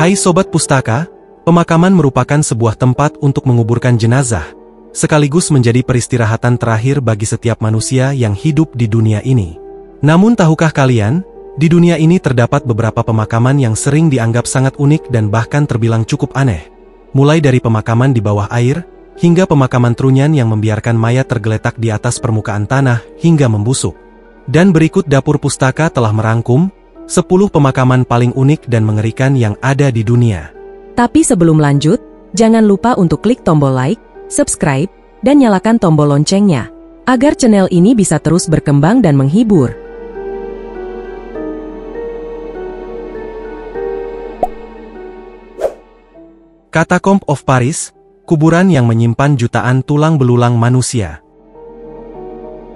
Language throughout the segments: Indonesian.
Hai Sobat Pustaka, pemakaman merupakan sebuah tempat untuk menguburkan jenazah, sekaligus menjadi peristirahatan terakhir bagi setiap manusia yang hidup di dunia ini. Namun tahukah kalian, di dunia ini terdapat beberapa pemakaman yang sering dianggap sangat unik dan bahkan terbilang cukup aneh. Mulai dari pemakaman di bawah air, hingga pemakaman trunyan yang membiarkan mayat tergeletak di atas permukaan tanah hingga membusuk. Dan berikut Dapur Pustaka telah merangkum 10 pemakaman paling unik dan mengerikan yang ada di dunia. Tapi sebelum lanjut, jangan lupa untuk klik tombol like, subscribe, dan nyalakan tombol loncengnya, agar channel ini bisa terus berkembang dan menghibur. Catacombs of Paris, kuburan yang menyimpan jutaan tulang belulang manusia.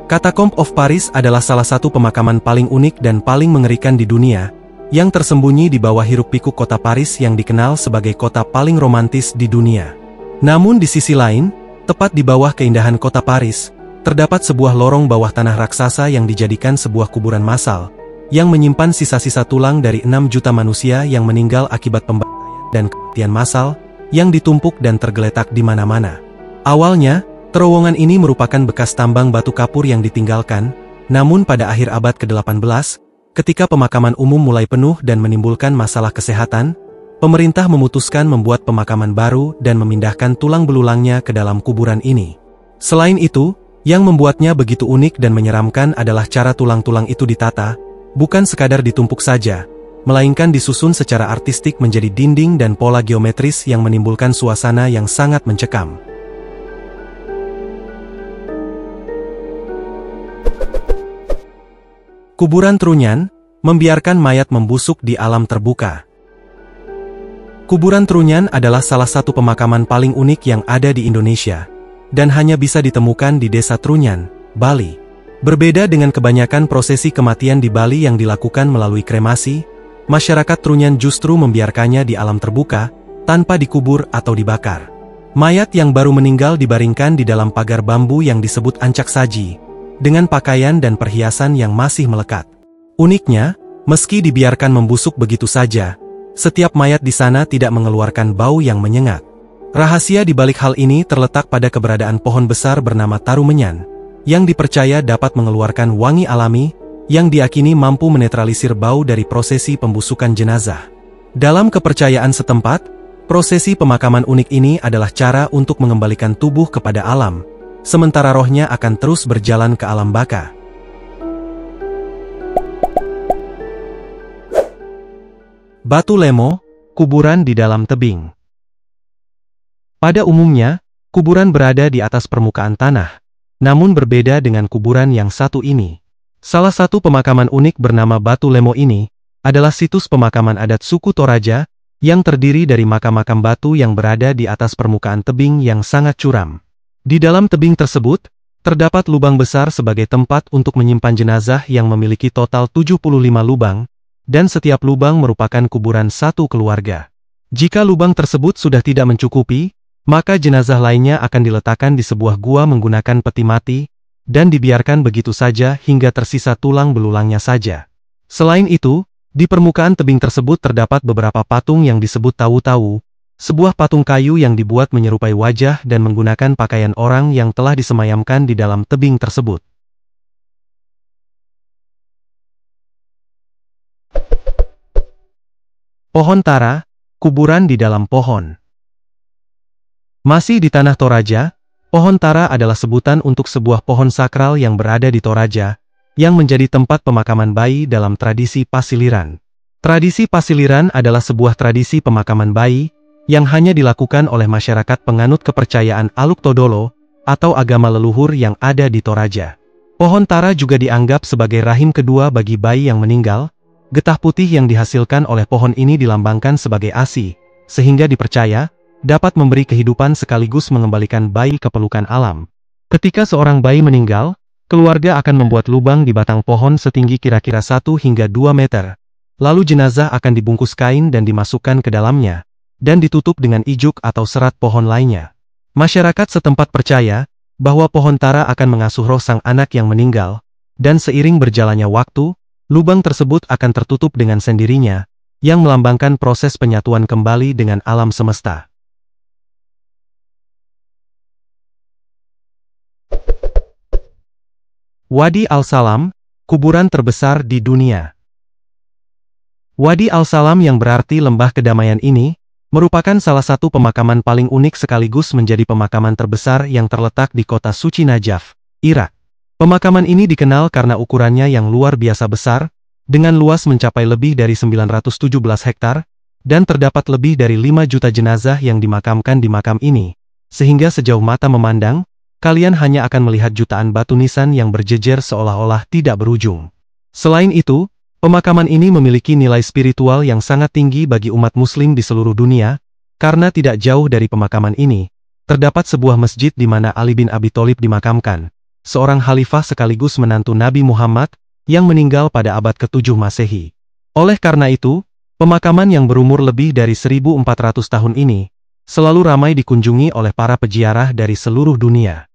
Catacombs of Paris adalah salah satu pemakaman paling unik dan paling mengerikan di dunia, yang tersembunyi di bawah hiruk-pikuk kota Paris yang dikenal sebagai kota paling romantis di dunia. Namun di sisi lain, tepat di bawah keindahan kota Paris, terdapat sebuah lorong bawah tanah raksasa yang dijadikan sebuah kuburan massal, yang menyimpan sisa-sisa tulang dari 6 juta manusia yang meninggal akibat pembantaian dan kematian massal, yang ditumpuk dan tergeletak di mana-mana. Awalnya, terowongan ini merupakan bekas tambang batu kapur yang ditinggalkan, namun pada akhir abad ke-18, ketika pemakaman umum mulai penuh dan menimbulkan masalah kesehatan, pemerintah memutuskan membuat pemakaman baru dan memindahkan tulang belulangnya ke dalam kuburan ini. Selain itu, yang membuatnya begitu unik dan menyeramkan adalah cara tulang-tulang itu ditata, bukan sekadar ditumpuk saja, melainkan disusun secara artistik menjadi dinding dan pola geometris yang menimbulkan suasana yang sangat mencekam. Kuburan trunyan, membiarkan mayat membusuk di alam terbuka. Kuburan trunyan adalah salah satu pemakaman paling unik yang ada di Indonesia, dan hanya bisa ditemukan di Desa Trunyan, Bali. Berbeda dengan kebanyakan prosesi kematian di Bali yang dilakukan melalui kremasi, masyarakat trunyan justru membiarkannya di alam terbuka, tanpa dikubur atau dibakar. Mayat yang baru meninggal dibaringkan di dalam pagar bambu yang disebut ancak saji, dengan pakaian dan perhiasan yang masih melekat. Uniknya, meski dibiarkan membusuk begitu saja, setiap mayat di sana tidak mengeluarkan bau yang menyengat. Rahasia di balik hal ini terletak pada keberadaan pohon besar bernama tarumenyan, yang dipercaya dapat mengeluarkan wangi alami, yang diakini mampu menetralisir bau dari prosesi pembusukan jenazah. Dalam kepercayaan setempat, prosesi pemakaman unik ini adalah cara untuk mengembalikan tubuh kepada alam, sementara rohnya akan terus berjalan ke alam baka. Batu Lemo, kuburan di dalam tebing. Pada umumnya, kuburan berada di atas permukaan tanah, namun berbeda dengan kuburan yang satu ini. Salah satu pemakaman unik bernama Batu Lemo ini, adalah situs pemakaman adat suku Toraja, yang terdiri dari makam-makam batu yang berada di atas permukaan tebing yang sangat curam. Di dalam tebing tersebut, terdapat lubang besar sebagai tempat untuk menyimpan jenazah yang memiliki total 75 lubang, dan setiap lubang merupakan kuburan satu keluarga. Jika lubang tersebut sudah tidak mencukupi, maka jenazah lainnya akan diletakkan di sebuah gua menggunakan peti mati, dan dibiarkan begitu saja hingga tersisa tulang belulangnya saja. Selain itu, di permukaan tebing tersebut terdapat beberapa patung yang disebut tawu-tawu, sebuah patung kayu yang dibuat menyerupai wajah dan menggunakan pakaian orang yang telah disemayamkan di dalam tebing tersebut. Pohon Tara, kuburan di dalam pohon. Masih di tanah Toraja, pohon Tara adalah sebutan untuk sebuah pohon sakral yang berada di Toraja, yang menjadi tempat pemakaman bayi dalam tradisi Pasiliran. Tradisi Pasiliran adalah sebuah tradisi pemakaman bayi, yang hanya dilakukan oleh masyarakat penganut kepercayaan Aluk Todolo, atau agama leluhur yang ada di Toraja. Pohon Tara juga dianggap sebagai rahim kedua bagi bayi yang meninggal. Getah putih yang dihasilkan oleh pohon ini dilambangkan sebagai ASI, sehingga dipercaya dapat memberi kehidupan sekaligus mengembalikan bayi ke pelukan alam. Ketika seorang bayi meninggal, keluarga akan membuat lubang di batang pohon setinggi kira-kira 1 hingga 2 meter. Lalu jenazah akan dibungkus kain dan dimasukkan ke dalamnya, dan ditutup dengan ijuk atau serat pohon lainnya. Masyarakat setempat percaya bahwa pohon Tara akan mengasuh roh sang anak yang meninggal, dan seiring berjalannya waktu, lubang tersebut akan tertutup dengan sendirinya, yang melambangkan proses penyatuan kembali dengan alam semesta. Wadi Al-Salam, kuburan terbesar di dunia. Wadi Al-Salam yang berarti lembah kedamaian ini, merupakan salah satu pemakaman paling unik sekaligus menjadi pemakaman terbesar yang terletak di kota suci Najaf, Irak. Pemakaman ini dikenal karena ukurannya yang luar biasa besar, dengan luas mencapai lebih dari 917 hektar, dan terdapat lebih dari 5 juta jenazah yang dimakamkan di makam ini, sehingga sejauh mata memandang, kalian hanya akan melihat jutaan batu nisan yang berjejer seolah-olah tidak berujung. Selain itu, pemakaman ini memiliki nilai spiritual yang sangat tinggi bagi umat muslim di seluruh dunia, karena tidak jauh dari pemakaman ini, terdapat sebuah masjid di mana Ali bin Abi Thalib dimakamkan, seorang khalifah sekaligus menantu Nabi Muhammad, yang meninggal pada abad ke-7 Masehi. Oleh karena itu, pemakaman yang berumur lebih dari 1400 tahun ini, selalu ramai dikunjungi oleh para peziarah dari seluruh dunia.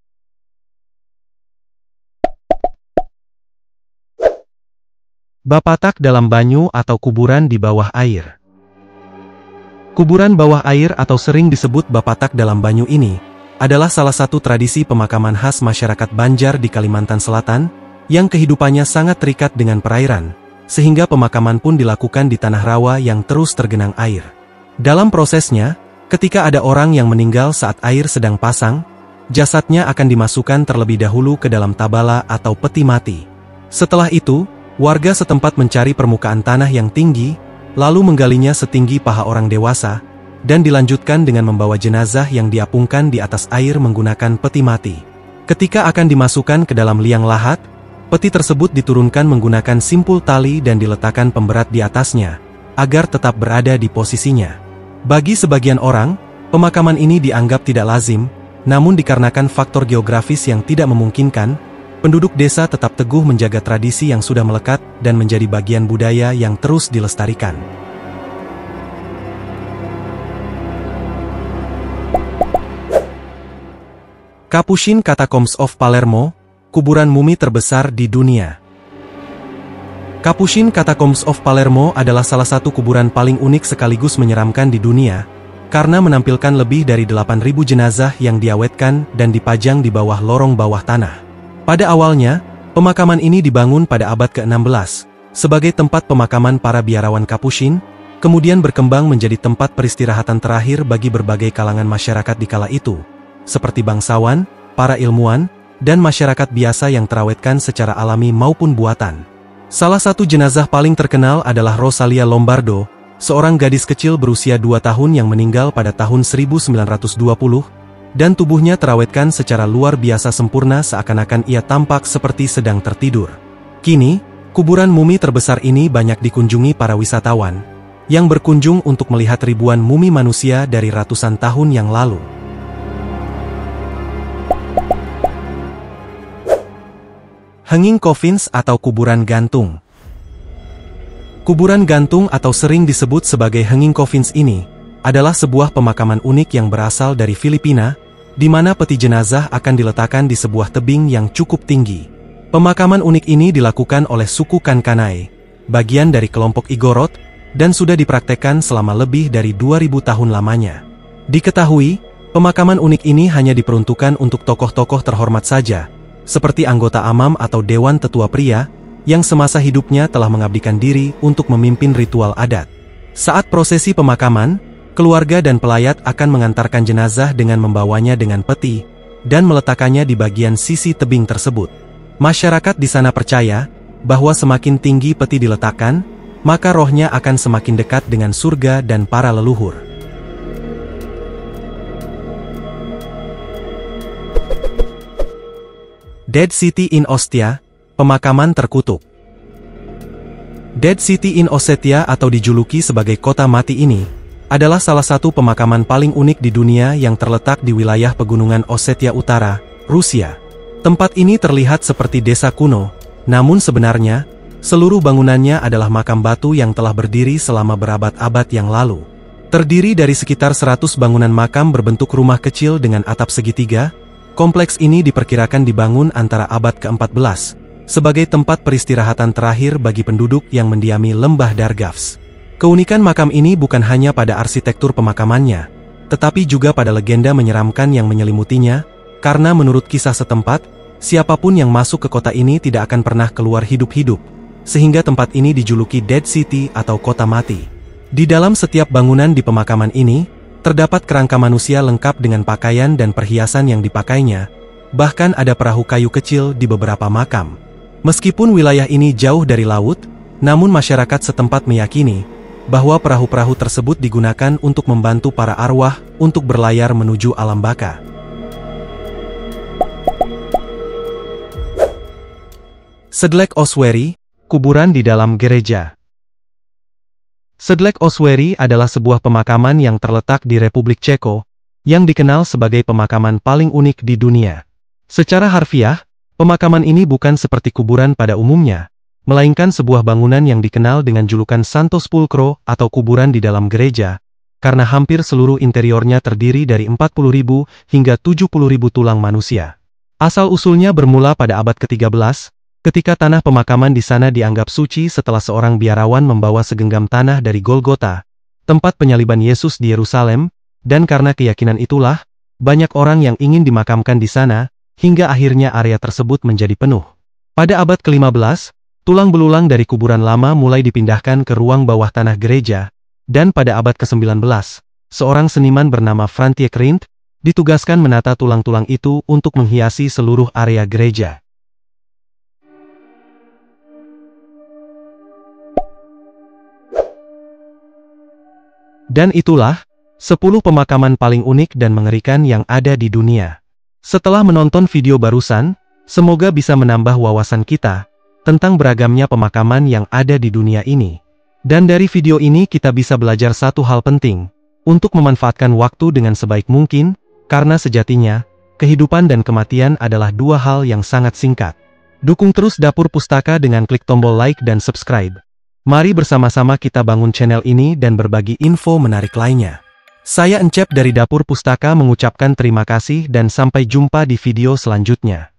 Bapatak dalam banyu atau kuburan di bawah air. Kuburan bawah air atau sering disebut Bapatak dalam banyu ini, adalah salah satu tradisi pemakaman khas masyarakat Banjar di Kalimantan Selatan, yang kehidupannya sangat terikat dengan perairan, sehingga pemakaman pun dilakukan di tanah rawa yang terus tergenang air. Dalam prosesnya, ketika ada orang yang meninggal saat air sedang pasang, jasadnya akan dimasukkan terlebih dahulu ke dalam tabala atau peti mati. Setelah itu, warga setempat mencari permukaan tanah yang tinggi, lalu menggalinya setinggi paha orang dewasa, dan dilanjutkan dengan membawa jenazah yang diapungkan di atas air menggunakan peti mati. Ketika akan dimasukkan ke dalam liang lahat, peti tersebut diturunkan menggunakan simpul tali dan diletakkan pemberat di atasnya, agar tetap berada di posisinya. Bagi sebagian orang, pemakaman ini dianggap tidak lazim, namun dikarenakan faktor geografis yang tidak memungkinkan, penduduk desa tetap teguh menjaga tradisi yang sudah melekat dan menjadi bagian budaya yang terus dilestarikan. Capuchin Catacombs of Palermo, kuburan mumi terbesar di dunia. Capuchin Catacombs of Palermo adalah salah satu kuburan paling unik sekaligus menyeramkan di dunia, karena menampilkan lebih dari 8.000 jenazah yang diawetkan dan dipajang di bawah lorong bawah tanah. Pada awalnya, pemakaman ini dibangun pada abad ke-16, sebagai tempat pemakaman para biarawan Capuchin, kemudian berkembang menjadi tempat peristirahatan terakhir bagi berbagai kalangan masyarakat di kala itu, seperti bangsawan, para ilmuwan, dan masyarakat biasa yang terawetkan secara alami maupun buatan. Salah satu jenazah paling terkenal adalah Rosalia Lombardo, seorang gadis kecil berusia 2 tahun yang meninggal pada tahun 1920, dan tubuhnya terawetkan secara luar biasa sempurna seakan-akan ia tampak seperti sedang tertidur. Kini, kuburan mumi terbesar ini banyak dikunjungi para wisatawan, yang berkunjung untuk melihat ribuan mumi manusia dari ratusan tahun yang lalu. Hanging Coffins atau kuburan gantung. Kuburan gantung atau sering disebut sebagai Hanging Coffins ini, adalah sebuah pemakaman unik yang berasal dari Filipina, di mana peti jenazah akan diletakkan di sebuah tebing yang cukup tinggi. Pemakaman unik ini dilakukan oleh suku Kankanai, bagian dari kelompok Igorot, dan sudah dipraktekkan selama lebih dari 2000 tahun lamanya. Diketahui, pemakaman unik ini hanya diperuntukkan untuk tokoh-tokoh terhormat saja, seperti anggota AMAM atau Dewan Tetua Pria, yang semasa hidupnya telah mengabdikan diri untuk memimpin ritual adat. Saat prosesi pemakaman, keluarga dan pelayat akan mengantarkan jenazah dengan membawanya dengan peti, dan meletakkannya di bagian sisi tebing tersebut. Masyarakat di sana percaya, bahwa semakin tinggi peti diletakkan, maka rohnya akan semakin dekat dengan surga dan para leluhur. Dead City in Ostia, pemakaman terkutuk. Dead City in Ossetia atau dijuluki sebagai kota mati ini, adalah salah satu pemakaman paling unik di dunia yang terletak di wilayah pegunungan Ossetia Utara, Rusia. Tempat ini terlihat seperti desa kuno, namun sebenarnya, seluruh bangunannya adalah makam batu yang telah berdiri selama berabad-abad yang lalu. Terdiri dari sekitar 100 bangunan makam berbentuk rumah kecil dengan atap segitiga. Kompleks ini diperkirakan dibangun antara abad ke-14, sebagai tempat peristirahatan terakhir bagi penduduk yang mendiami lembah Dargavs. Keunikan makam ini bukan hanya pada arsitektur pemakamannya, tetapi juga pada legenda menyeramkan yang menyelimutinya, karena menurut kisah setempat, siapapun yang masuk ke kota ini tidak akan pernah keluar hidup-hidup, sehingga tempat ini dijuluki Dead City atau kota mati. Di dalam setiap bangunan di pemakaman ini, terdapat kerangka manusia lengkap dengan pakaian dan perhiasan yang dipakainya, bahkan ada perahu kayu kecil di beberapa makam. Meskipun wilayah ini jauh dari laut, namun masyarakat setempat meyakini bahwa perahu-perahu tersebut digunakan untuk membantu para arwah untuk berlayar menuju alam baka. Sedlec Ossuary, kuburan di dalam gereja. Sedlec Ossuary adalah sebuah pemakaman yang terletak di Republik Ceko, yang dikenal sebagai pemakaman paling unik di dunia. Secara harfiah, pemakaman ini bukan seperti kuburan pada umumnya, melainkan sebuah bangunan yang dikenal dengan julukan Santo Sepulcro atau kuburan di dalam gereja, karena hampir seluruh interiornya terdiri dari 40.000 hingga 70.000 tulang manusia. Asal-usulnya bermula pada abad ke-13, ketika tanah pemakaman di sana dianggap suci setelah seorang biarawan membawa segenggam tanah dari Golgota, tempat penyaliban Yesus di Yerusalem, dan karena keyakinan itulah, banyak orang yang ingin dimakamkan di sana, hingga akhirnya area tersebut menjadi penuh. Pada abad ke-15, tulang belulang dari kuburan lama mulai dipindahkan ke ruang bawah tanah gereja, dan pada abad ke-19, seorang seniman bernama Frantiek Rindt ditugaskan menata tulang-tulang itu untuk menghiasi seluruh area gereja. Dan itulah 10 pemakaman paling unik dan mengerikan yang ada di dunia. Setelah menonton video barusan, semoga bisa menambah wawasan kita tentang beragamnya pemakaman yang ada di dunia ini. Dan dari video ini kita bisa belajar satu hal penting, untuk memanfaatkan waktu dengan sebaik mungkin, karena sejatinya, kehidupan dan kematian adalah dua hal yang sangat singkat. Dukung terus Dapur Pustaka dengan klik tombol like dan subscribe. Mari bersama-sama kita bangun channel ini dan berbagi info menarik lainnya. Saya Encep dari Dapur Pustaka mengucapkan terima kasih dan sampai jumpa di video selanjutnya.